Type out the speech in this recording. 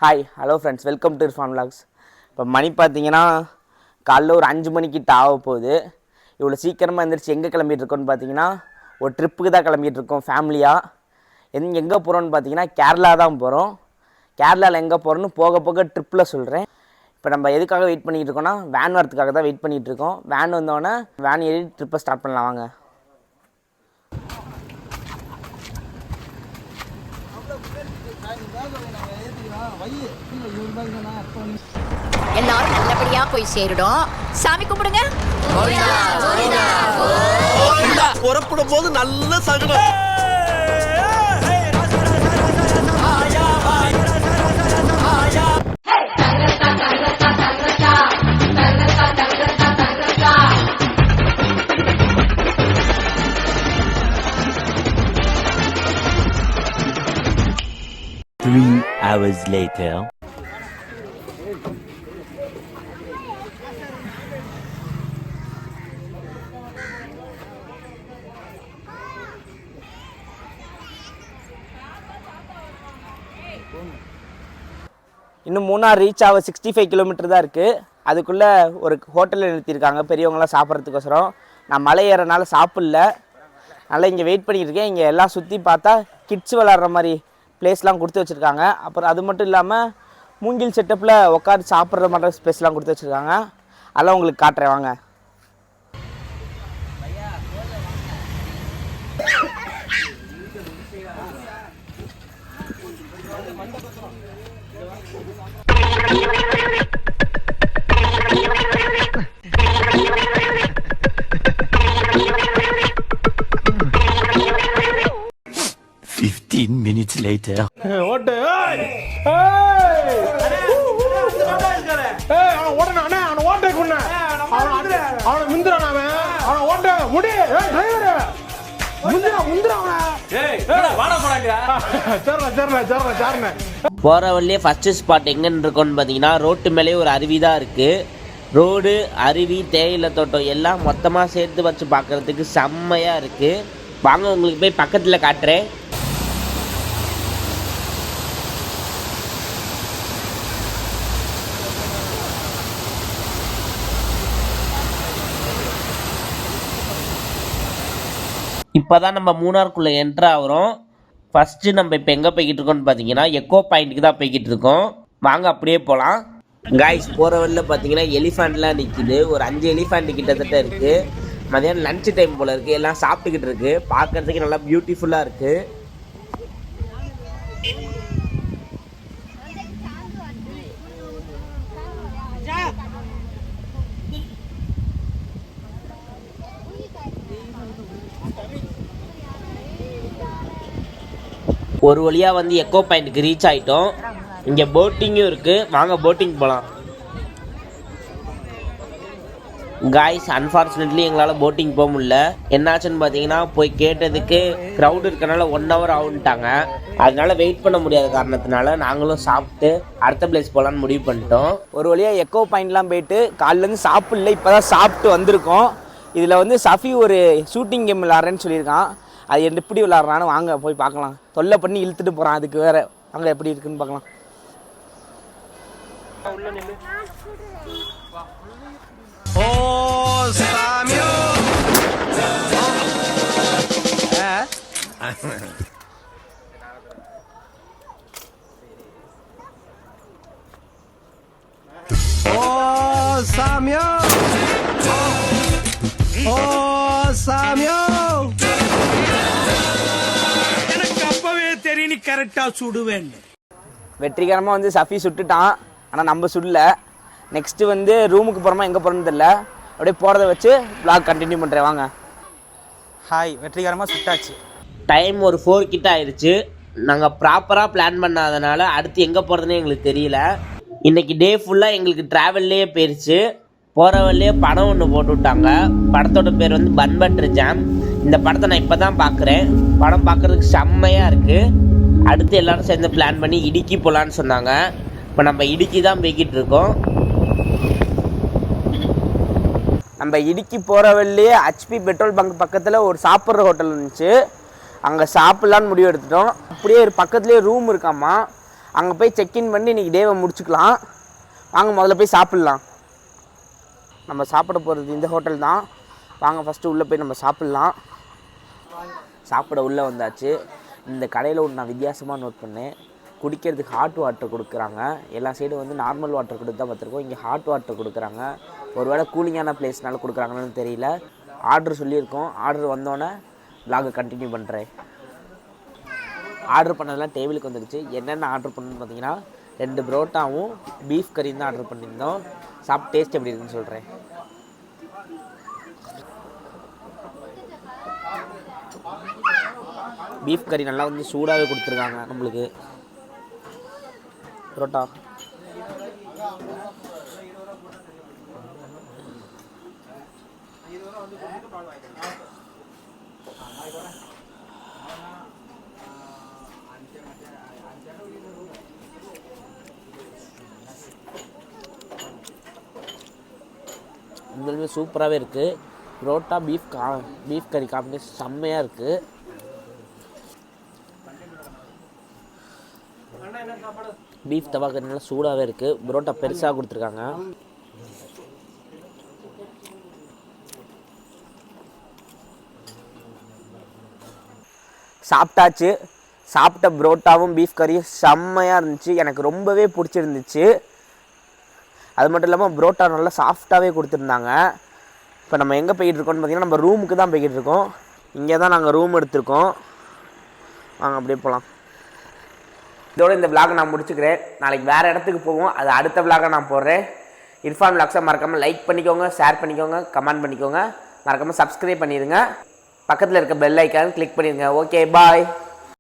Hi hello friends, welcome to Irfan vlogs. இப்போ மணி பார்த்தீங்கன்னா காலைல ஒரு 5 மணிக்கிட்ட ஆக போகுது. இவ்வளோ சீக்கிரமாக எழுந்திரிச்சு எங்கே கிளம்பிகிட்ருக்கோன்னு பார்த்தீங்கன்னா ஒரு ட்ரிப்புக்கு தான் கிளம்பிகிட்ருக்கோம் ஃபேமிலியாக. எங்கே போகிறோன்னு பார்த்தீங்கன்னா கேரளா தான் போகிறோம். கேரளாவில் எங்கே போகிறோன்னு போக போக ட்ரிப்பில் சொல்கிறேன். இப்போ நம்ம எதுக்காக வெயிட் பண்ணிகிட்டு இருக்கோம்னா வேன் வரத்துக்காக தான் வெயிட் பண்ணிகிட்டு இருக்கோம். வேன் வந்தோடனே வேன் ஏறி ட்ரிப்பை ஸ்டார்ட் பண்ணலாம் வாங்க. எல்லாரும் நல்லபடியா போய் சேருடும். சாமி கும்பிடுங்க. புறப்படும் போது நல்ல சகுனம். Three hours later. இன்னும் மூணார் ரீச் ஆக 65 கிலோமீட்டர் தான் இருக்குது. அதுக்குள்ளே ஒரு ஹோட்டலில் நிறுத்தியிருக்காங்க பெரியவங்களாம் சாப்பிட்றதுக்கோசரம். நான் மலை ஏறனால சாப்பிடல, நல்லா இங்கே வெயிட் பண்ணியிருக்கேன். இங்கே எல்லாம் சுற்றி பார்த்தா கிட்ஸ் விளாட்ற மாதிரி பிளேஸ்லாம் கொடுத்து வச்சுருக்காங்க. அப்புறம் அது மட்டும் இல்லாமல் மூங்கில் செட்டப்பில் உட்காந்து சாப்பிட்ற மாதிரி ஸ்பேஸ்லாம் கொடுத்து வச்சுருக்காங்க. அதெல்லாம் உங்களுக்கு காட்டுறேன் வாங்க. Minutes later. ஓட்டு போகிற வழியே ஃபஸ்ட்டு ஸ்பாட் எங்கன்னு இருக்கோன்னு பார்த்தீங்கன்னா ரோட்டு மேலே ஒரு அருவி தான் இருக்குது. ரோடு, அருவி, தேயிலை தோட்டம் எல்லாம் மொத்தமாக சேர்த்து வச்சு பார்க்குறதுக்கு செம்மையாக இருக்குது. வாங்க உங்களுக்கு போய் பக்கத்தில் காட்டுறேன். இப்போ தான் நம்ம மூணாருக்குள்ளே என்ட்ரு ஆகிறோம். ஃபஸ்ட்டு நம்ம இப்போ எங்கே போய்கிட்டு இருக்கோம்னு பார்த்தீங்கன்னா எக்கோ பாயிண்ட்டுக்கு தான் போய்கிட்டு இருக்கோம். வாங்க அப்படியே போகலாம். காய்ஸ், போகிற வழியில் பார்த்தீங்கன்னா எலிஃபேண்ட்லாம் நிற்கிது. ஒரு 5 எலிஃபேண்ட் கிட்டத்தட்ட இருக்குது. மதியானம் லன்ச் டைம் போல் இருக்குது. எல்லாம் சாப்பிட்டுக்கிட்டு இருக்குது. பார்க்குறதுக்கு நல்லா பியூட்டிஃபுல்லாக இருக்குது. ஒரு வழியாக வந்து எக்கோ பாயிண்ட்டுக்கு ரீச் ஆகிட்டோம். இங்கே போட்டிங்கும் இருக்குது. வாங்க போட்டிங் போகலாம். காய்ஸ், அன்ஃபார்ச்சுனேட்லி எங்களால் போட்டிங் போக முடியல. என்னாச்சுன்னு பார்த்தீங்கன்னா போய் கேட்டதுக்கு க்ரௌட் இருக்கனால 1 hour ஆகுன்ட்டாங்க. அதனால வெயிட் பண்ண முடியாத காரணத்தினால நாங்களும் சாப்பிட்டு அடுத்த பிளேஸ் போகலான்னு முடிவு பண்ணிட்டோம். ஒரு வழியாக எக்கோ பாயிண்ட்லாம் போயிட்டு காலிலேருந்து சாப்பிடல, இப்போ தான் சாப்பிட்டு வந்திருக்கோம். இதில் வந்து சஃபி ஒரு ஷூட்டிங் கேம் விளாட்றேன்னு சொல்லியிருக்கான். அது எப்படி விளாட்றான்னு வாங்க போய் பார்க்கலாம். தொல்லை பண்ணி இழுத்துட்டு போகிறான். அதுக்கு வேறு அங்கே எப்படி இருக்குன்னு பார்க்கலாம். ஓ சாமியோ, ஓ சாமியோ, ஓ சாமியோ. எனக்கு அப்பவே தெரியும் நீ கரெக்டா சுடுவேன். வெற்றிகரமாக வந்து சஃபி சுட்டுட்டான், ஆனால் நம்ம சுடல. நெக்ஸ்ட்டு வந்து ரூமுக்கு போகிறோமா எங்கே போகிறோன்னு தெரில. அப்படியே போகிறத வச்சு vlog கண்டினியூ பண்ணுறேன் வாங்க. ஹாய், வெற்றிகரமாக சுட்டாச்சு. டைம் ஒரு 4 கிட்ட ஆயிடுச்சு. நாங்கள் ப்ராப்பராக பிளான் பண்ணாதனால அடுத்து எங்கே போகிறதுனே எங்களுக்கு தெரியல. இன்றைக்கி டே ஃபுல்லாக எங்களுக்கு ட்ராவல்லையே போயிடுச்சு. போகிற வழியே படம் ஒன்று போட்டு விட்டாங்க. படத்தோட பேர் வந்து பன் பட்டர் ஜாம். இந்த படத்தை நான் இப்போ தான் பார்க்குறேன். படம் பார்க்குறதுக்கு செம்மையாக இருக்குது. அடுத்து எல்லோரும் சேர்ந்து பிளான் பண்ணி இடுக்கி போகலான்னு சொன்னாங்க. இப்போ நம்ம இடுக்கி தான் போய்கிட்டு இருக்கோம். நம்ம இடுக்கி போகிற வழியே HP பெட்ரோல் பங்க் பக்கத்தில் ஒரு சாப்பிட்ற ஹோட்டல் இருந்துச்சு. அங்கே சாப்பிட்லான்னு முடிவு எடுத்துட்டோம். அப்படியே பக்கத்துலேயே ரூம் இருக்காம்மா. அங்கே போய் செக்இன் பண்ணி இன்றைக்கி டேவை முடிச்சுக்கலாம். வாங்க முதல்ல போய் சாப்பிட்லாம். நம்ம சாப்பிட போகிறது இந்த ஹோட்டல் தான். வாங்க ஃபஸ்ட்டு உள்ளே போய் நம்ம சாப்பிட்லாம். சாப்பிட உள்ளே வந்தாச்சு. இந்த கடையில் ஒன்று நான் வித்தியாசமாக நோட் பண்ணேன். குடிக்கிறதுக்கு ஹாட் வாட்டர் கொடுக்குறாங்க. எல்லா சைடும் வந்து நார்மல் வாட்டர் கொடுத்து தான் பார்த்துருக்கோம். இங்கே ஹாட் வாட்டர் கொடுக்குறாங்க. ஒருவேளை கூலிங்கான பிளேஸ்னால கொடுக்குறாங்கன்னு தெரியல. ஆர்டர் சொல்லியிருக்கோம். ஆர்டர் வந்தோடனே vlog கண்டினியூ பண்ணுறேன். ஆர்டர் பண்ணதெல்லாம் டேபிளுக்கு வந்துடுச்சு. என்னென்ன ஆர்டர் பண்ணணும்னு பார்த்தீங்கன்னா 2 புரோட்டாவும் பீஃப் கறியும் தான் ஆர்டர் பண்ணியிருந்தோம். சாப்பிட்டு டேஸ்ட் எப்படி இருக்குன்னு சொல்கிறேன். பீஃப் கறி நல்லா வந்து சூடாகவே கொடுத்துருக்காங்க நம்மளுக்கு. புரோட்டா உண்மையிலுமே சூப்பராகவே இருக்குது. புரோட்டா பீஃப் கறி காம்பினேஷன் செம்மையாக இருக்குது. பீஃப் தவா கறி நல்லா சூடாகவே இருக்குது. புரோட்டா பெருசாக கொடுத்துருக்காங்க. சாப்பிட்டாச்சு. சாப்பிட்ட புரோட்டாவும் பீஃப் கறியும் செம்மையாக இருந்துச்சு. எனக்கு ரொம்பவே பிடிச்சிருந்துச்சு. அது மட்டும் இல்லாமல் புரோட்டா நல்லா சாஃப்டாகவே கொடுத்துருந்தாங்க. இப்போ நம்ம எங்கே போய்கிட்டு இருக்கோம்னு பார்த்தீங்கன்னா நம்ம ரூமுக்கு தான் போய்கிட்டு இருக்கோம். இங்கே தான் நாங்கள் ரூம் எடுத்திருக்கோம். வாங்க அப்படியே போகலாம். இதோட இந்த vlog நான் முடிச்சுக்கிறேன். நாளைக்கு வேறு இடத்துக்கு போவோம். அது அடுத்த vlog நான் போடுறேன். இர்ஃபான் vlogsஸை மறக்காமல் லைக் பண்ணிக்கோங்க, ஷேர் பண்ணிக்கோங்க, கமெண்ட் பண்ணிக்கோங்க. மறக்காமல் சப்ஸ்கிரைப் பண்ணிடுங்க. பக்கத்தில் இருக்க பெல் ஐக்கான் கிளிக் பண்ணிடுங்க. Okay bye.